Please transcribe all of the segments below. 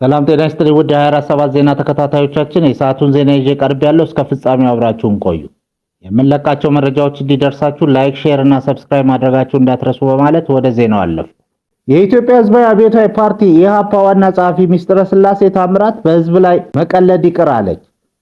ሰላም ጤና ይስጥልኝ ውድ 24/7 ዜና ተከታታዮቻችን፣ የሰዓቱን ዜና ይዤ ቀርቤያለሁ። እስከ ፍጻሜው አብራችሁን ቆዩ። የምንለቃቸው መረጃዎች እንዲደርሳችሁ ላይክ፣ ሼር እና ሰብስክራይብ ማድረጋችሁን እንዳትረሱ በማለት ወደ ዜናው አለፉ። የኢትዮጵያ ሕዝባዊ አብዮታዊ ፓርቲ ኢህአፓ ዋና ጸሐፊ ሚስጥረ ስላሴ ታምራት በህዝብ ላይ መቀለድ ይቅር አለች።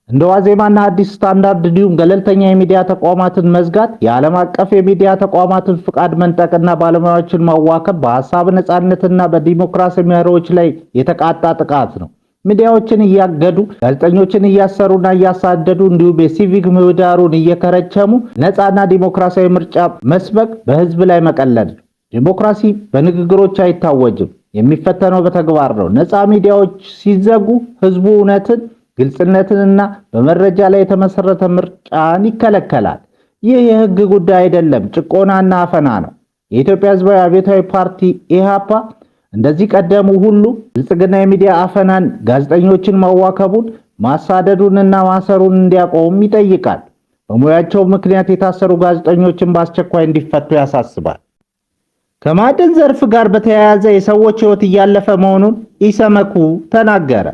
እንደ ዋዜማና አዲስ ስታንዳርድ እንዲሁም ገለልተኛ የሚዲያ ተቋማትን መዝጋት፣ የዓለም አቀፍ የሚዲያ ተቋማትን ፍቃድ መንጠቅና ባለሙያዎችን ማዋከብ በሐሳብ ነጻነትና በዲሞክራሲ መርሆች ላይ የተቃጣ ጥቃት ነው። ሚዲያዎችን እያገዱ ጋዜጠኞችን እያሰሩና እያሳደዱ እንዲሁም የሲቪክ ምህዳሩን እየከረቸሙ ነጻና ዲሞክራሲያዊ ምርጫ መስበክ በህዝብ ላይ መቀለድ ነው። ዲሞክራሲ በንግግሮች አይታወጅም፣ የሚፈተነው በተግባር ነው። ነጻ ሚዲያዎች ሲዘጉ ህዝቡ እውነትን፣ ግልጽነትንና በመረጃ ላይ የተመሰረተ ምርጫን ይከለከላል። ይህ የህግ ጉዳይ አይደለም፣ ጭቆናና አፈና ነው። የኢትዮጵያ ሕዝባዊ አብዮታዊ ፓርቲ ኢህአፓ እንደዚህ ቀደሙ ሁሉ ብልጽግና የሚዲያ አፈናን፣ ጋዜጠኞችን ማዋከቡን፣ ማሳደዱንና ማሰሩን እንዲያቆም ይጠይቃል። በሙያቸው ምክንያት የታሰሩ ጋዜጠኞችን በአስቸኳይ እንዲፈቱ ያሳስባል። ከማዕድን ዘርፍ ጋር በተያያዘ የሰዎች ህይወት እያለፈ መሆኑን ኢሰመኮ ተናገረ።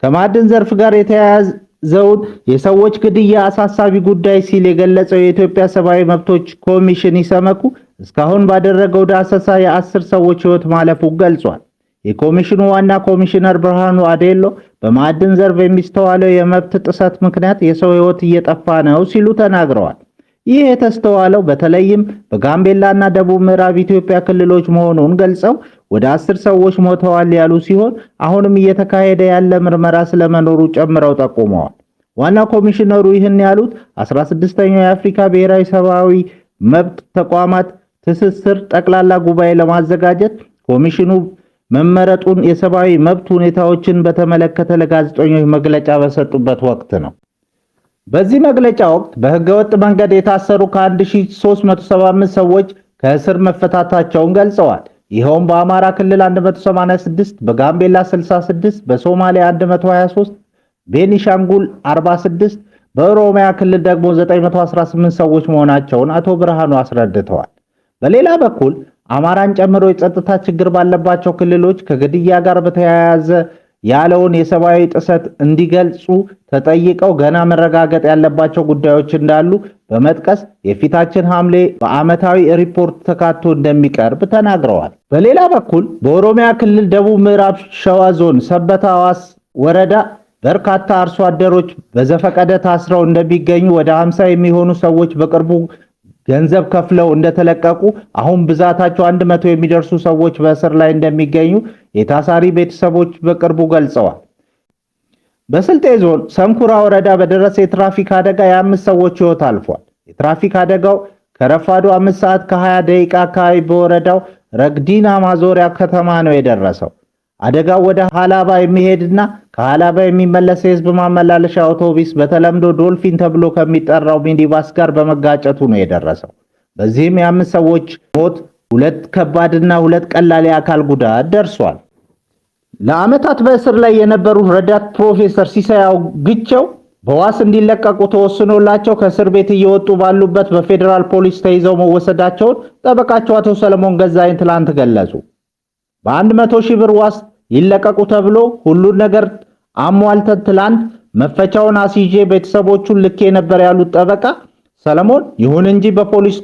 ከማዕድን ዘርፍ ጋር የተያያዘውን የሰዎች ግድያ አሳሳቢ ጉዳይ ሲል የገለጸው የኢትዮጵያ ሰብአዊ መብቶች ኮሚሽን ኢሰመኮ እስካሁን ባደረገው ዳሰሳ የ10 ሰዎች ህይወት ማለፉን ገልጿል። የኮሚሽኑ ዋና ኮሚሽነር ብርሃኑ አዴሎ በማዕድን ዘርፍ የሚስተዋለው የመብት ጥሰት ምክንያት የሰው ህይወት እየጠፋ ነው ሲሉ ተናግረዋል። ይህ የተስተዋለው በተለይም በጋምቤላና ደቡብ ምዕራብ ኢትዮጵያ ክልሎች መሆኑን ገልጸው ወደ 10 ሰዎች ሞተዋል ያሉ ሲሆን አሁንም እየተካሄደ ያለ ምርመራ ስለመኖሩ ጨምረው ጠቁመዋል። ዋና ኮሚሽነሩ ይህን ያሉት 16ኛው የአፍሪካ ብሔራዊ ሰብአዊ መብት ተቋማት ትስስር ጠቅላላ ጉባኤ ለማዘጋጀት ኮሚሽኑ መመረጡን የሰብአዊ መብት ሁኔታዎችን በተመለከተ ለጋዜጠኞች መግለጫ በሰጡበት ወቅት ነው። በዚህ መግለጫ ወቅት በህገወጥ መንገድ የታሰሩ ከ1375 ሰዎች ከእስር መፈታታቸውን ገልጸዋል። ይኸውም በአማራ ክልል 186፣ በጋምቤላ 66፣ በሶማሊያ 123፣ ቤኒሻንጉል 46፣ በኦሮሚያ ክልል ደግሞ 918 ሰዎች መሆናቸውን አቶ ብርሃኑ አስረድተዋል። በሌላ በኩል አማራን ጨምሮ የጸጥታ ችግር ባለባቸው ክልሎች ከግድያ ጋር በተያያዘ ያለውን የሰብአዊ ጥሰት እንዲገልጹ ተጠይቀው ገና መረጋገጥ ያለባቸው ጉዳዮች እንዳሉ በመጥቀስ የፊታችን ሐምሌ በዓመታዊ ሪፖርት ተካቶ እንደሚቀርብ ተናግረዋል። በሌላ በኩል በኦሮሚያ ክልል ደቡብ ምዕራብ ሸዋ ዞን ሰበታ አዋስ ወረዳ በርካታ አርሶ አደሮች በዘፈቀደ ታስረው እንደሚገኙ፣ ወደ 50 የሚሆኑ ሰዎች በቅርቡ ገንዘብ ከፍለው እንደተለቀቁ፣ አሁን ብዛታቸው 100 የሚደርሱ ሰዎች በእስር ላይ እንደሚገኙ የታሳሪ ቤተሰቦች በቅርቡ ገልጸዋል። በስልጤ ዞን ሰንኩራ ወረዳ በደረሰ የትራፊክ አደጋ የ5 ሰዎች ህይወት አልፏል። የትራፊክ አደጋው ከረፋዱ 5 ሰዓት ከ20 ደቂቃ አካባቢ በወረዳው ረግዲና ማዞሪያ ከተማ ነው የደረሰው። አደጋው ወደ ሃላባ የሚሄድና ከሃላባ የሚመለስ የህዝብ ማመላለሻ አውቶቡስ በተለምዶ ዶልፊን ተብሎ ከሚጠራው ሚኒባስ ጋር በመጋጨቱ ነው የደረሰው። በዚህም የ5 ሰዎች ሞት፣ 2 ከባድና 2 ቀላል የአካል ጉዳት ደርሷል። ለዓመታት በእስር ላይ የነበሩ ረዳት ፕሮፌሰር ሲሳይ አውግቸው በዋስ እንዲለቀቁ ተወስኖላቸው ከእስር ቤት እየወጡ ባሉበት በፌዴራል ፖሊስ ተይዘው መወሰዳቸውን ጠበቃቸው አቶ ሰለሞን ገዛኸኝ ትላንት ገለጹ። በ100 ሺህ ብር ዋስ ይለቀቁ ተብሎ ሁሉን ነገር አሟልተን ትላንት መፈቻውን አስይዤ ቤተሰቦቹን ልኬ ነበር ያሉት ጠበቃ ሰለሞን፣ ይሁን እንጂ በፖሊስ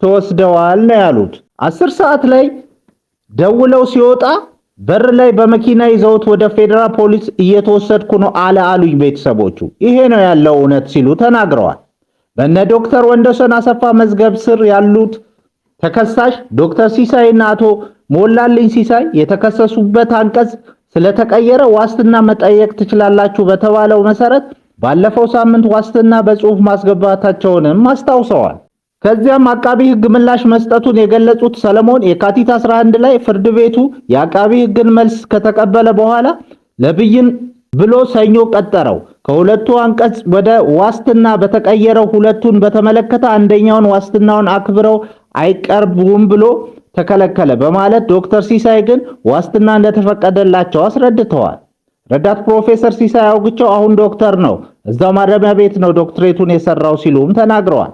ተወስደዋል ነው ያሉት። 10 ሰዓት ላይ ደውለው ሲወጣ በር ላይ በመኪና ይዘውት ወደ ፌዴራል ፖሊስ እየተወሰድኩ ነው አሉኝ ቤተሰቦቹ። ይሄ ነው ያለው እውነት ሲሉ ተናግረዋል። በእነ ዶክተር ወንደሰን አሰፋ መዝገብ ስር ያሉት ተከሳሽ ዶክተር ሲሳይ እና አቶ ሞላልኝ ሲሳይ የተከሰሱበት አንቀጽ ስለተቀየረ ዋስትና መጠየቅ ትችላላችሁ በተባለው መሰረት ባለፈው ሳምንት ዋስትና በጽሁፍ ማስገባታቸውንም አስታውሰዋል። ከዚያም አቃቢ ህግ ምላሽ መስጠቱን የገለጹት ሰለሞን የካቲት 11 ላይ ፍርድ ቤቱ የአቃቢ ህግን መልስ ከተቀበለ በኋላ ለብይን ብሎ ሰኞ ቀጠረው። ከሁለቱ አንቀጽ ወደ ዋስትና በተቀየረው ሁለቱን በተመለከተ አንደኛውን ዋስትናውን አክብረው አይቀርቡም ብሎ ተከለከለ በማለት ዶክተር ሲሳይ ግን ዋስትና እንደተፈቀደላቸው አስረድተዋል። ረዳት ፕሮፌሰር ሲሳይ አውግቸው አሁን ዶክተር ነው፣ እዛው ማረሚያ ቤት ነው ዶክትሬቱን የሰራው ሲሉም ተናግረዋል።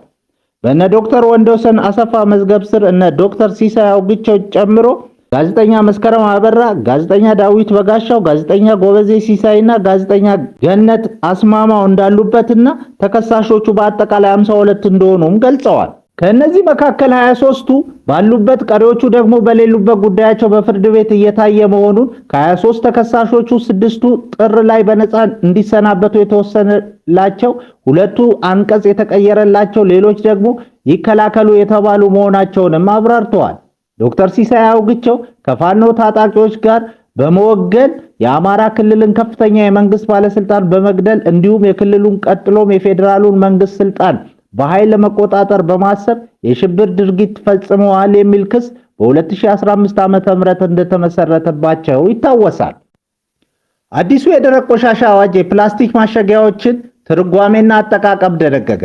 በእነ ዶክተር ወንደሰን አሰፋ መዝገብ ስር እነ ዶክተር ሲሳይ አውግቸው ጨምሮ ጋዜጠኛ መስከረም አበራ፣ ጋዜጠኛ ዳዊት በጋሻው፣ ጋዜጠኛ ጎበዜ ሲሳይና ጋዜጠኛ ገነት አስማማው እንዳሉበትና ተከሳሾቹ በአጠቃላይ 52 እንደሆኑም ገልጸዋል። ከእነዚህ መካከል 23ቱ ባሉበት፣ ቀሪዎቹ ደግሞ በሌሉበት ጉዳያቸው በፍርድ ቤት እየታየ መሆኑን፣ ከ23 ተከሳሾቹ 6ቱ ጥር ላይ በነፃ እንዲሰናበቱ የተወሰነላቸው፣ 2ቱ አንቀጽ የተቀየረላቸው፣ ሌሎች ደግሞ ይከላከሉ የተባሉ መሆናቸውንም አብራርተዋል። ዶክተር ሲሳይ አውግቸው ከፋኖ ታጣቂዎች ጋር በመወገን የአማራ ክልልን ከፍተኛ የመንግስት ባለስልጣን በመግደል እንዲሁም የክልሉን ቀጥሎም የፌዴራሉን መንግስት ስልጣን በኃይል ለመቆጣጠር በማሰብ የሽብር ድርጊት ፈጽመዋል የሚል ክስ በ2015 ዓ.ም እንደተመሰረተባቸው ይታወሳል። አዲሱ የደረቅ ቆሻሻ አዋጅ የፕላስቲክ ማሸጊያዎችን ትርጓሜና አጠቃቀም ደነገገ።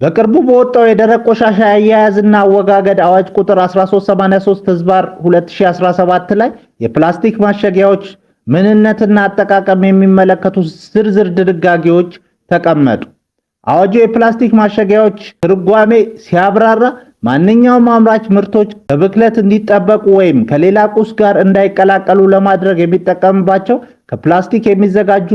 በቅርቡ በወጣው የደረቅ ቆሻሻ አያያዝና አወጋገድ አዋጅ ቁጥር 1383/2017 ላይ የፕላስቲክ ማሸጊያዎች ምንነትና አጠቃቀም የሚመለከቱ ዝርዝር ድንጋጌዎች ተቀመጡ። አዋጁ የፕላስቲክ ማሸጊያዎች ትርጓሜ ሲያብራራ ማንኛውም አምራች ምርቶች ከብክለት እንዲጠበቁ ወይም ከሌላ ቁስ ጋር እንዳይቀላቀሉ ለማድረግ የሚጠቀምባቸው ከፕላስቲክ የሚዘጋጁ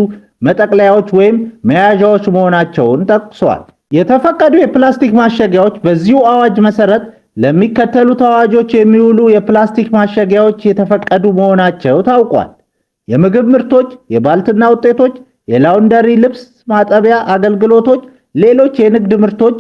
መጠቅለያዎች ወይም መያዣዎች መሆናቸውን ጠቅሷል። የተፈቀዱ የፕላስቲክ ማሸጊያዎች በዚሁ አዋጅ መሰረት ለሚከተሉት አዋጆች የሚውሉ የፕላስቲክ ማሸጊያዎች የተፈቀዱ መሆናቸው ታውቋል። የምግብ ምርቶች፣ የባልትና ውጤቶች፣ የላውንደሪ ልብስ ማጠቢያ አገልግሎቶች፣ ሌሎች የንግድ ምርቶች።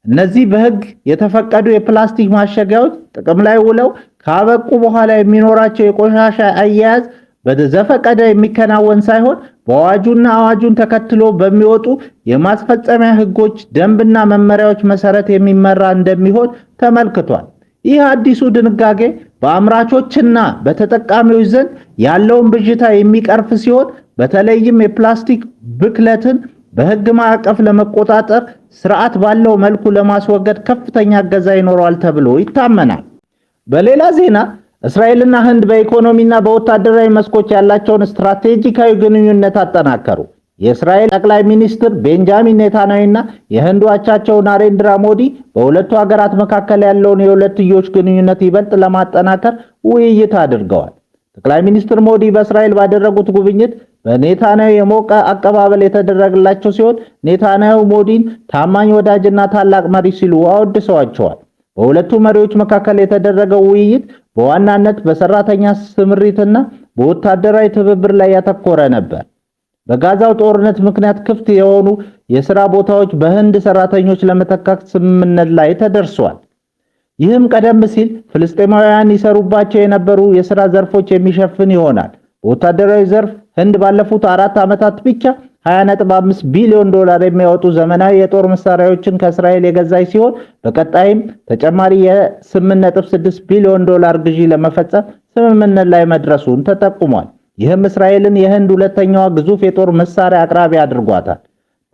እነዚህ በሕግ የተፈቀዱ የፕላስቲክ ማሸጊያዎች ጥቅም ላይ ውለው ካበቁ በኋላ የሚኖራቸው የቆሻሻ አያያዝ በዘፈቀደ የሚከናወን ሳይሆን በአዋጁና አዋጁን ተከትሎ በሚወጡ የማስፈጸሚያ ሕጎች፣ ደንብና መመሪያዎች መሰረት የሚመራ እንደሚሆን ተመልክቷል። ይህ አዲሱ ድንጋጌ በአምራቾችና በተጠቃሚዎች ዘንድ ያለውን ብዥታ የሚቀርፍ ሲሆን በተለይም የፕላስቲክ ብክለትን በሕግ ማዕቀፍ ለመቆጣጠር ስርዓት ባለው መልኩ ለማስወገድ ከፍተኛ እገዛ ይኖረዋል ተብሎ ይታመናል። በሌላ ዜና እስራኤልና ህንድ በኢኮኖሚና በወታደራዊ መስኮች ያላቸውን ስትራቴጂካዊ ግንኙነት አጠናከሩ። የእስራኤል ጠቅላይ ሚኒስትር ቤንጃሚን ኔታንያሁና የህንዱ አቻቸው ናሬንድራ ሞዲ በሁለቱ ሀገራት መካከል ያለውን የሁለትዮሽ ግንኙነት ይበልጥ ለማጠናከር ውይይት አድርገዋል። ጠቅላይ ሚኒስትር ሞዲ በእስራኤል ባደረጉት ጉብኝት በኔታንያሁ የሞቀ አቀባበል የተደረገላቸው ሲሆን ኔታንያሁ ሞዲን ታማኝ ወዳጅና ታላቅ መሪ ሲሉ አወድሰዋቸዋል። በሁለቱ መሪዎች መካከል የተደረገው ውይይት በዋናነት በሰራተኛ ስምሪትና በወታደራዊ ትብብር ላይ ያተኮረ ነበር። በጋዛው ጦርነት ምክንያት ክፍት የሆኑ የሥራ ቦታዎች በህንድ ሰራተኞች ለመተካት ስምምነት ላይ ተደርሷል። ይህም ቀደም ሲል ፍልስጤማውያን ይሰሩባቸው የነበሩ የሥራ ዘርፎች የሚሸፍን ይሆናል። በወታደራዊ ዘርፍ ህንድ ባለፉት 4 ዓመታት ብቻ $20.5 ቢሊዮን የሚያወጡ ዘመናዊ የጦር መሳሪያዎችን ከእስራኤል የገዛች ሲሆን በቀጣይም ተጨማሪ የ$8.6 ቢሊዮን ግዢ ለመፈጸም ስምምነት ላይ መድረሱን ተጠቁሟል። ይህም እስራኤልን የህንድ ሁለተኛዋ ግዙፍ የጦር መሳሪያ አቅራቢ አድርጓታል።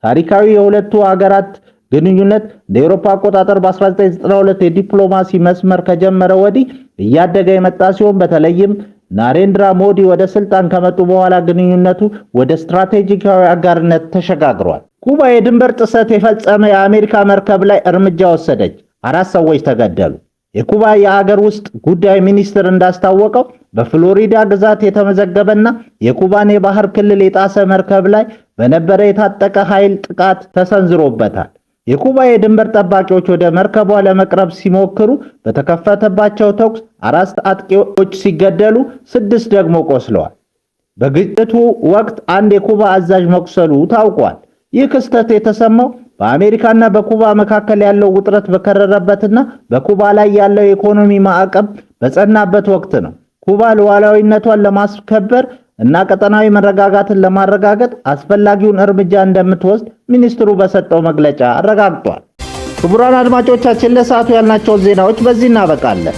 ታሪካዊ የሁለቱ ሀገራት ግንኙነት እንደ አውሮፓ አቆጣጠር በ1992 የዲፕሎማሲ መስመር ከጀመረ ወዲህ እያደገ የመጣ ሲሆን በተለይም ናሬንድራ ሞዲ ወደ ስልጣን ከመጡ በኋላ ግንኙነቱ ወደ ስትራቴጂካዊ አጋርነት ተሸጋግሯል። ኩባ የድንበር ጥሰት የፈጸመ የአሜሪካ መርከብ ላይ እርምጃ ወሰደች። 4 ሰዎች ተገደሉ። የኩባ የአገር ውስጥ ጉዳይ ሚኒስትር እንዳስታወቀው በፍሎሪዳ ግዛት የተመዘገበና የኩባን የባህር ክልል የጣሰ መርከብ ላይ በነበረ የታጠቀ ኃይል ጥቃት ተሰንዝሮበታል። የኩባ የድንበር ጠባቂዎች ወደ መርከቧ ለመቅረብ ሲሞክሩ በተከፈተባቸው ተኩስ 4 አጥቂዎች ሲገደሉ 6 ደግሞ ቆስለዋል። በግጭቱ ወቅት አንድ የኩባ አዛዥ መቁሰሉ ታውቋል። ይህ ክስተት የተሰማው በአሜሪካና በኩባ መካከል ያለው ውጥረት በከረረበትና በኩባ ላይ ያለው የኢኮኖሚ ማዕቀብ በጸናበት ወቅት ነው። ኩባ ሉዓላዊነቷን ለማስከበር እና ቀጠናዊ መረጋጋትን ለማረጋገጥ አስፈላጊውን እርምጃ እንደምትወስድ ሚኒስትሩ በሰጠው መግለጫ አረጋግጧል። ክቡራን አድማጮቻችን ለሰዓቱ ያልናቸው ዜናዎች በዚህ እናበቃለን።